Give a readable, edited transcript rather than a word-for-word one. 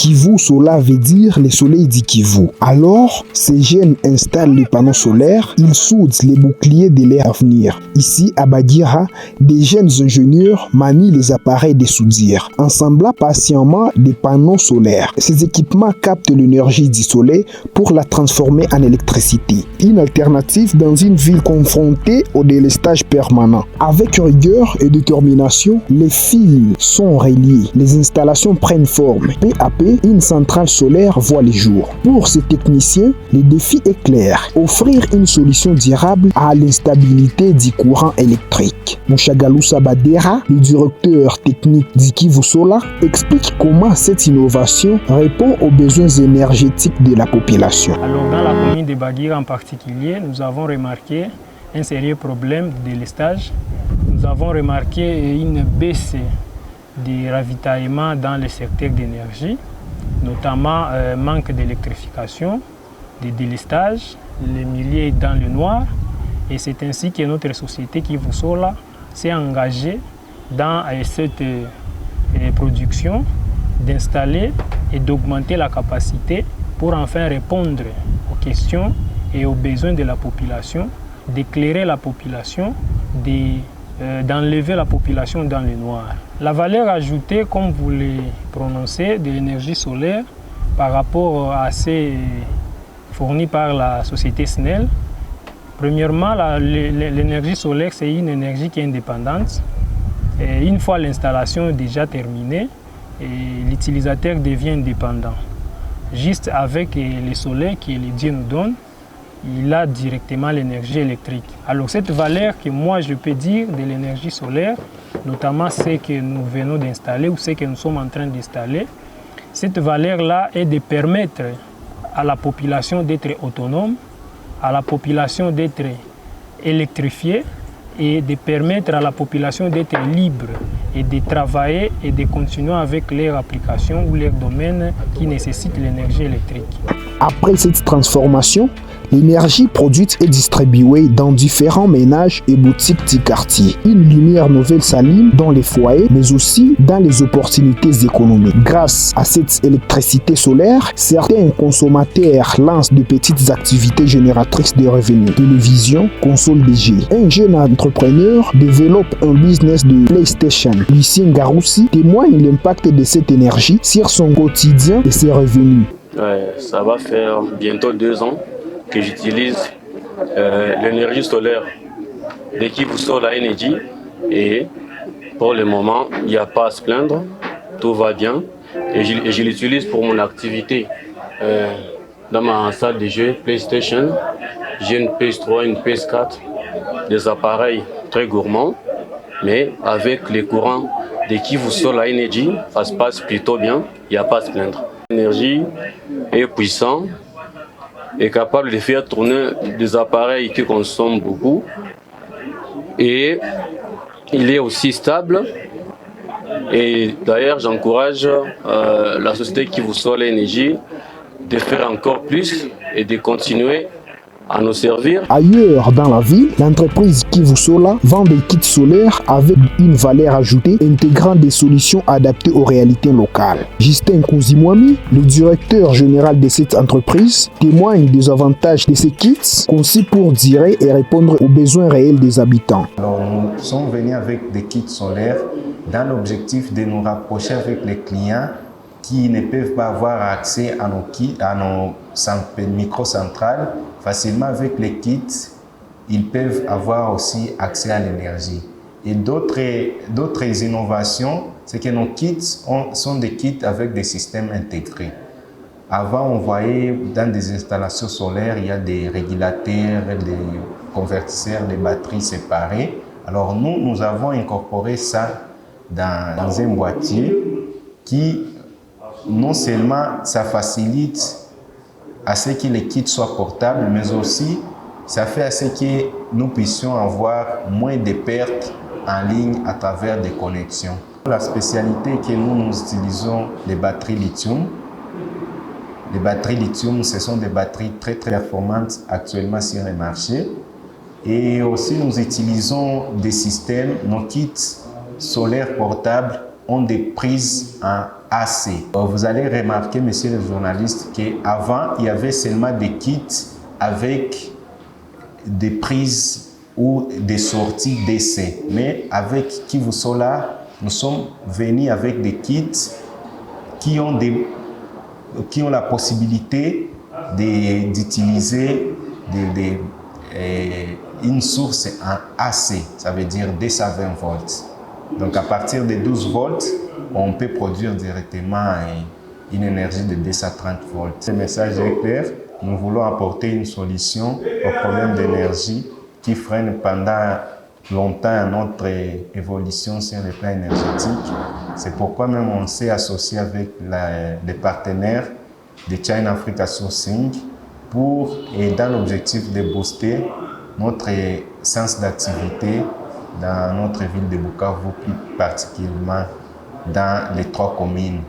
Kivu Solar veut dire le soleil du Kivu. Alors, ces jeunes installent les panneaux solaires, ils soudent les boucliers de leur avenir. Ici, à Bagira, des jeunes ingénieurs manient les appareils de soudure, assemblant patiemment des panneaux solaires. Ces équipements captent l'énergie du soleil pour la transformer en électricité. Une alternative dans une ville confrontée au délestage permanent. Avec rigueur et détermination, les fils sont reliés. Les installations prennent forme. Peu à peu, une centrale solaire voit le jour. Pour ces techniciens, le défi est clair. Offrir une solution durable à l'instabilité du courant électrique. Mouchagalousa Badera, le directeur technique du Kivu Solar, explique comment cette innovation répond aux besoins énergétiques de la population. Alors, dans la commune de Bagira en particulier, nous avons remarqué un sérieux problème de délestage. Nous avons remarqué une baisse du ravitaillement dans le secteur d'énergie, notamment manque d'électrification, de délestage, les milliers dans le noir. Et c'est ainsi que notre société Kivu Solar s'est engagée dans cette production d'installer et d'augmenter la capacité pour enfin répondre aux questions et aux besoins de la population, d'éclairer la population, d'enlever la population dans le noir. La valeur ajoutée, comme vous le prononcez, de l'énergie solaire par rapport à celle fournie par la société SNEL. Premièrement, l'énergie solaire, c'est une énergie qui est indépendante. Et une fois l'installation déjà terminée, l'utilisateur devient indépendant. Juste avec le soleil que le Dieu nous donne, il a directement l'énergie électrique. Alors cette valeur que moi je peux dire de l'énergie solaire, notamment ce que nous venons d'installer ou ce que nous sommes en train d'installer, cette valeur-là est de permettre à la population d'être autonome, à la population d'être électrifiée et de permettre à la population d'être libre et de travailler et de continuer avec leurs applications ou leurs domaines qui nécessitent l'énergie électrique. Après cette transformation, l'énergie produite est distribuée dans différents ménages et boutiques du quartier. Une lumière nouvelle s'allume dans les foyers, mais aussi dans les opportunités économiques. Grâce à cette électricité solaire, certains consommateurs lancent de petites activités génératrices de revenus. Télévision, console de jeux. Un jeune entrepreneur développe un business de PlayStation. Lucien Garoussi témoigne l'impact de cette énergie sur son quotidien et ses revenus. Ouais, ça va faire bientôt 2 ans que j'utilise l'énergie solaire de Kivu Solar Energy et pour le moment, il n'y a pas à se plaindre, tout va bien et je l'utilise pour mon activité dans ma salle de jeu PlayStation. J'ai une PS3, une PS4, des appareils très gourmands, mais avec les courants de Kivu Solar Energy, ça se passe plutôt bien, il n'y a pas à se plaindre. L'énergie est puissante, est capable de faire tourner des appareils qui consomment beaucoup et il est aussi stable. Et d'ailleurs, j'encourage la société Kivu Solar Energy de faire encore plus et de continuer à nous servir. Ailleurs dans la ville, l'entreprise Kivu Solar vend des kits solaires avec une valeur ajoutée intégrant des solutions adaptées aux réalités locales. Justin Kouzimwami, le directeur général de cette entreprise, témoigne des avantages de ces kits conçus pour durer et répondre aux besoins réels des habitants. Alors, nous sommes venus avec des kits solaires dans l'objectif de nous rapprocher avec les clients qui ne peuvent pas avoir accès à nos kits, à nos microcentrales. Facilement avec les kits, ils peuvent avoir aussi accès à l'énergie. Et d'autres innovations, c'est que nos kits sont des kits avec des systèmes intégrés. Avant, on voyait dans des installations solaires, il y a des régulateurs, des convertisseurs, des batteries séparées. Alors nous avons incorporé ça dans un boîtier qui, non seulement ça facilite à ce que les kits soient portables, mais aussi ça fait à ce que nous puissions avoir moins de pertes en ligne à travers des connexions. La spécialité est que nous utilisons les batteries lithium. Les batteries lithium, ce sont des batteries très performantes actuellement sur le marché. Et aussi nous utilisons des systèmes, nos kits solaires portables ont des prises en AC. Vous allez remarquer, messieurs les journalistes, qu'avant, il y avait seulement des kits avec des prises ou des sorties DC. Mais avec Kivu Solar, nous sommes venus avec des kits qui ont la possibilité d'utiliser une source en AC, ça veut dire 220 volts. Donc à partir de 12 volts, on peut produire directement une énergie de 230 volts. Le message est clair, nous voulons apporter une solution au problème d'énergie qui freine pendant longtemps notre évolution sur le plan énergétique. C'est pourquoi même on s'est associé avec les partenaires de China Africa Sourcing dans l'objectif de booster notre sens d'activité dans notre ville de Bukavu, plus particulièrement dans les 3 communes.